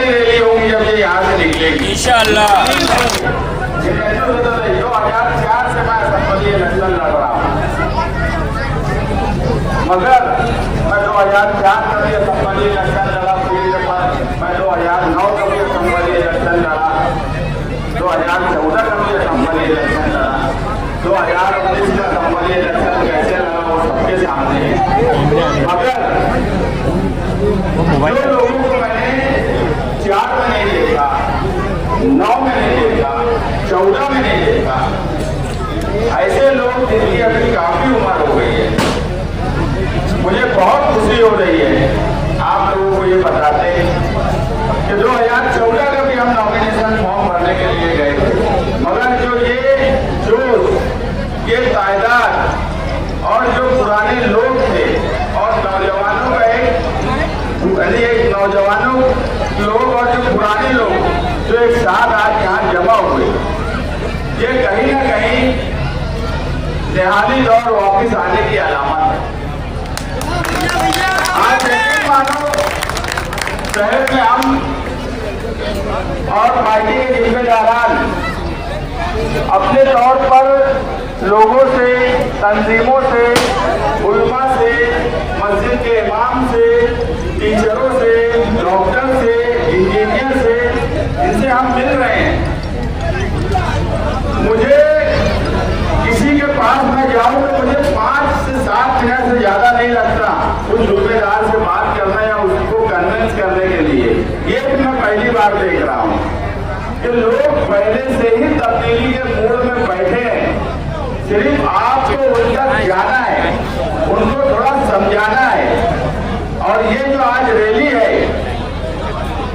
बड़ी रैली होगी जब ये यहाँ से निकलेगी इंशाअल्लाह। 2004 से मैं संसदीय इलेक्शन लड़ रहा हूँ, मगर मैं 2004 का भी संसदीय इलेक्शन लड़ा, मैं 2009 का भी संसदीय इलेक्शन लड़ा, 2014 का भी संसदीय इलेक्शन लड़ा, 2019 का संसदीय इलेक्शन कैसे लड़ा वो सबके सामने है। मगर जो लोगों को मैंने 4 में नहीं देखा, 9 में नहीं देखा, 14 में नहीं देखा, ऐसे लोग जिनकी अभी काफी उम्र हो गई है, मुझे बहुत खुशी हो रही है आप लोगों को ये बताते कि 2014 का भी हम नॉमिनेशन फॉर्म भरने के लिए गए थे, मगर जो ये तादाद और जो पुराने लोग थे और नौजवानों का एक नौजवानों लोग और जो पुराने लोग जो एक साथ आज यहाँ जमा हुए, ये कहीं ना कहीं नेहाली दौर वापिस आने की अलामत है। आज यकीन मानो शहर में हम और पार्टी के जिम्मेदारान अपने तौर पर लोगों से, तंजीमों से, उलमा से, मस्जिद के इमाम से, टीचरों से, डॉक्टर से, इंजीनियर से, इनसे हम मिल रहे हैं। मुझे किसी के पास मैं जाऊं तो मुझे 5 से 7 मिनट से ज्यादा नहीं लगता उस जिम्मेदार से बात करना या उसको कन्विंस करने के लिए। ये भी मैं पहली बार देख रहा हूं कि लोग पहले से ही तब्दीली के मूड में बैठे हैं, सिर्फ आपको उनका जाना है, उनको थोड़ा समझाना है। और ये जो आज रैली है,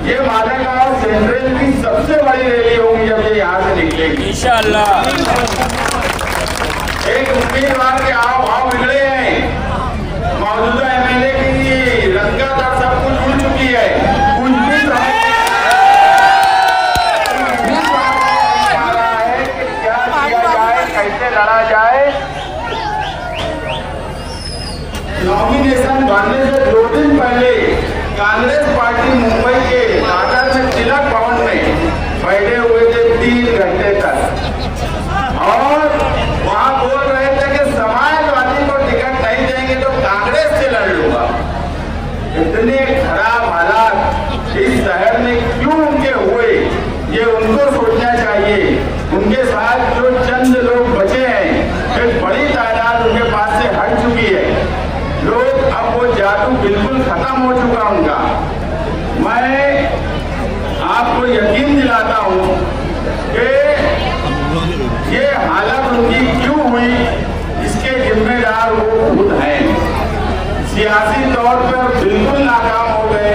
ये मालेगांव सेंट्रल की सबसे बड़ी रैली होगी जब ये यहाँ से निकलेगी इंशाअल्लाह। एक उम्मीदवार के आओ भाव बिगड़े हैं, मौजूदा एमएलए की रंगत और सब कुछ उड़ चुकी है, कुछ भी समझ नहीं आ रहा है कि क्या किया जाए, कैसे लड़ा जाए। नॉमिनेशन भरने से 2 दिन पहले कांग्रेस पार्टी मुंबई के दादर में तिलक भवन में बैठे हुए थे 3 घंटे तक और वहां बोल रहे थे कि समाजवादी को टिकट नहीं देंगे तो कांग्रेस से लड़ लूंगा। इतने खराब हालात इस शहर में क्यों उनके हुए, ये उनको सोचना चाहिए। उनके साथ जो चंद लोग बचे हैं, एक बड़ी तादाद उनके पास से हट चुकी है। लोग अब वो जादू बिल्कुल खत्म हो चुका उनका। मैं आपको यकीन दिलाता हूं कि ये हालत उनकी क्यों हुई, इसके जिम्मेदार वो खुद हैं। सियासी तौर पर बिल्कुल नाकाम हो गए।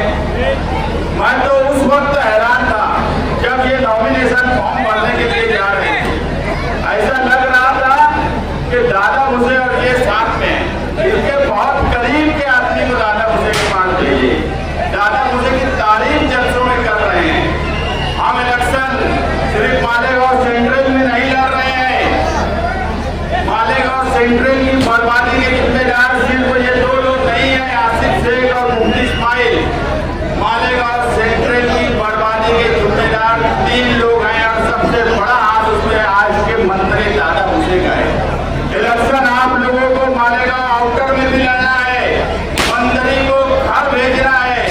मैं तो उस वक्त हैरान था जब ये नॉमिनेशन फॉर्म भरने के लिए जा रहे थे। ऐसा लग रहा था कि दादा मुझे और ये साथ में इनके बहुत करीब के आदमी को दादा मुझे के पास भेजिए। दादा मुझे की तारीफ जलसों में कर रहे हैं। हम इलेक्शन सिर्फ मालेगांव सेंट्रल में नहीं लड़ रहे हैं, मालेगांव सेंट्रल की बर्बादी के जिम्मेदार सिर्फ ये 2 लोग नहीं है, आसिफ शेख और मुफ्ती इस्माइल। मालेगांव सेंट्रल की बर्बादी के जिम्मेदार 3 लोग हैं और सबसे बड़ा हाथ उसमें आज के मंत्री दादा मुझे का है। इलेक्शन आप लोगों को मालेगांव आउटर में भी लड़ना है, मंत्री को घर भेजना है,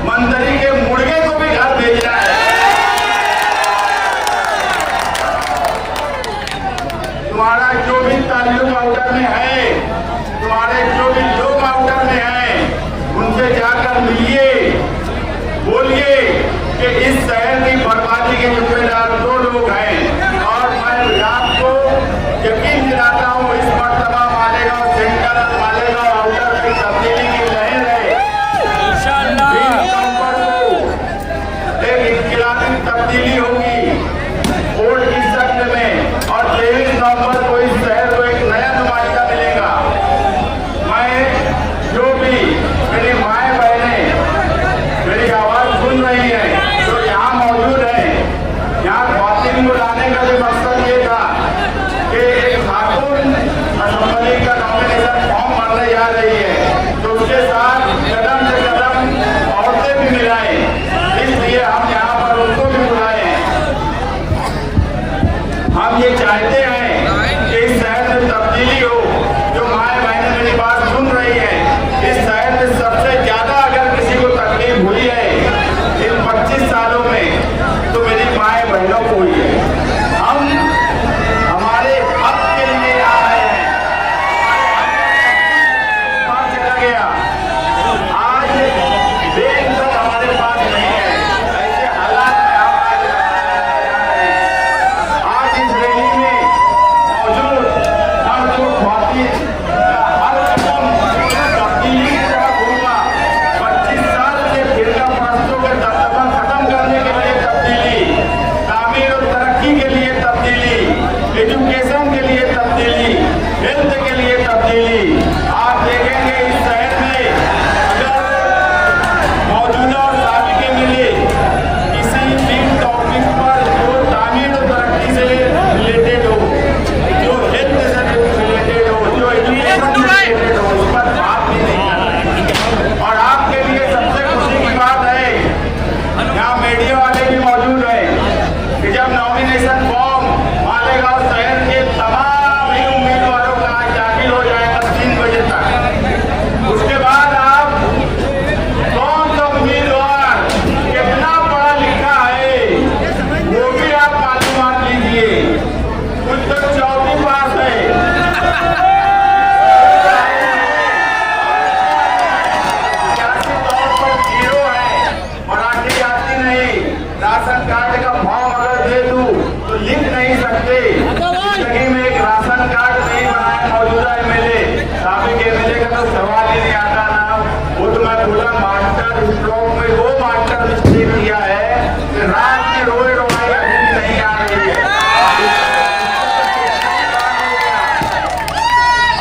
मंत्री के मुर्गे को भी घर भेजना है। तुम्हारा जो भी ताल्लुक आउटर में है, तुम्हारे जो भी लोग आउटर में हैं, उनसे जाकर मिलिए, बोलिए कि इस शहर की बर्बादी के जिम्मेदार 2 लोग हैं। और मैं आपको यकीन दिलाता हूँ इस मर्तबा मालेगांव सेंट्रल और मालेगांव आउटर की तब्दीली की लहर है। 20 नवंबर को एक इंकलाबी तब्दीली होगी वोट की शक्ल में और 23 नवंबर को इस शहर को एक नया नुमाइंदा मिलेगा। मैं जो भी मेरी माएँ बहनें मेरी आवाज सुन रही हैं, जो यहाँ मौजूद है, यहाँ ख्वातीन को लाने का जो मकसद ये था कि एक खातून असेंबली का नॉमिनेशन फॉर्म भरने जा रही है तो उसके साथ कदम से कदम औरतें भी मिलाएं, इसलिए हम राशन कार्ड का फॉर्म अगर दे दूं तो लिख नहीं सकते। जिंदगी में एक राशन कार्ड नहीं बनाया मौजूदा एमएलए, साबिक एमएलए का तो सवाल ही नहीं आता ना। वो तो मैं बोला मास्टर स्ट्रोक में वो मास्टर मिस्टेक किया है कि रात में रोए रोए अभी भी नहीं आ रही है।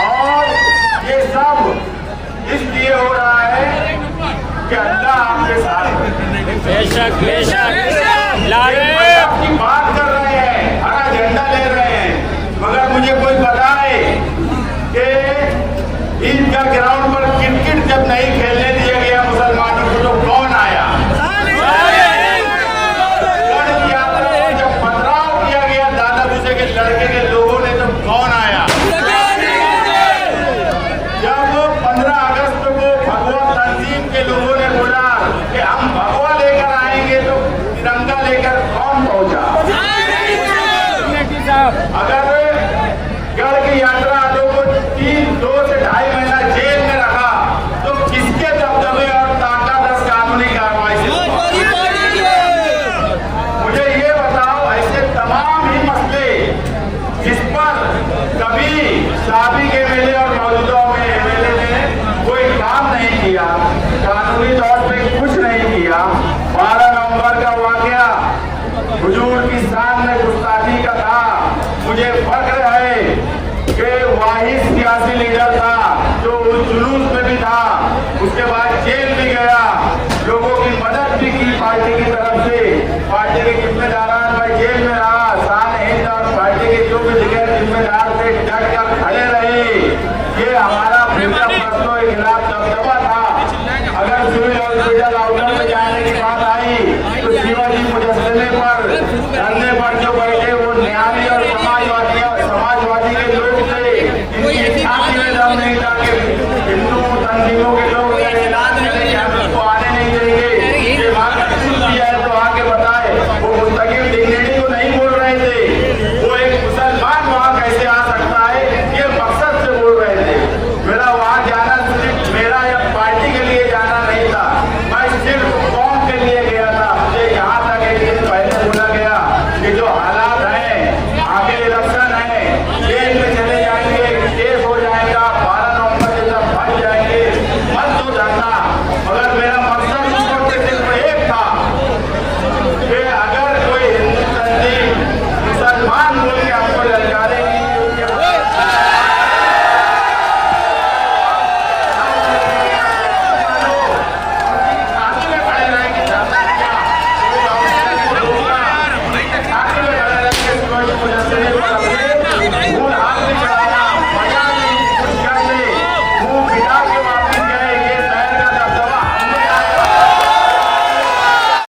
और ये सब इसलिए हो रहा है कि अल्लाह आपके साथ है। बेशक बेशक लारे